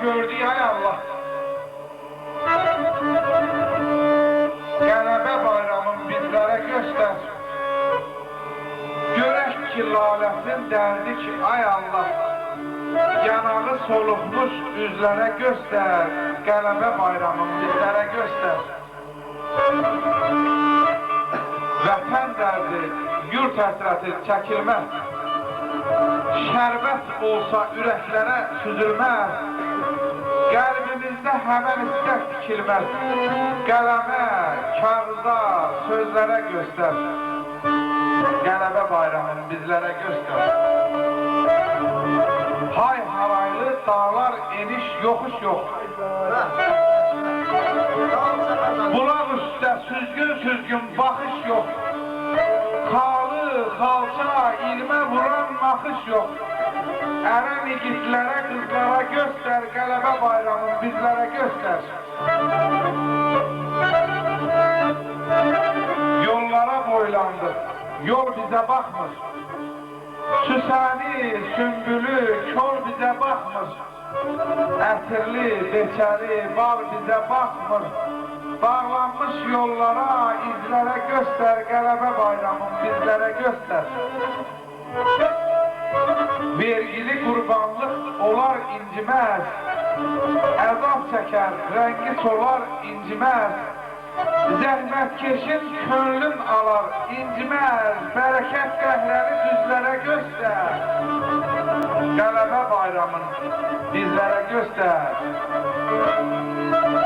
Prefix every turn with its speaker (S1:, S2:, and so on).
S1: gördük ay Allah. Qələbə bayramın bizlərə göstər. Görək ki, laləsin dərdi ki, ay Allah. Yanağı soluqmuş üzlərə göstər. Qələbə bayramın bizlərə göstər. Vətən dərdi, yurt həsrəti çəkilməz. Şərbət olsa ürəklərə süzülməz. Qəlbimizdə həvən istək tikilməz. Qələmə, kağıza, sözlərə göstər. Qələbə bayramını bizlərə göstər. Hay haraylı dağlar eniş yoxuş yox. Bulaq üstə süzgün baxış yox. Xalı, xalça, ilmə vuran maxış yox. Ərəm igidlərə, qızlara göstər, qələbə bayramını bizlərə göstər. Yollara boylandı, yol bizə baxmır. Süsəni, sümbülü, kol bizə baxmır. Ətirli, beçəli, bal bizə baxmır. Bağlanmış yollara, izlərə göstər, qələbə bayramını bizlərə göstər. Vergili qurbanlıq olar inciməz. Əzab çəkər, rəngi solar inciməz. Zəhmətkeşin könlün alar inciməz. Bərəkət qəhrəni düzlərə göstər. Qələbə bayramını bizlərə göstər.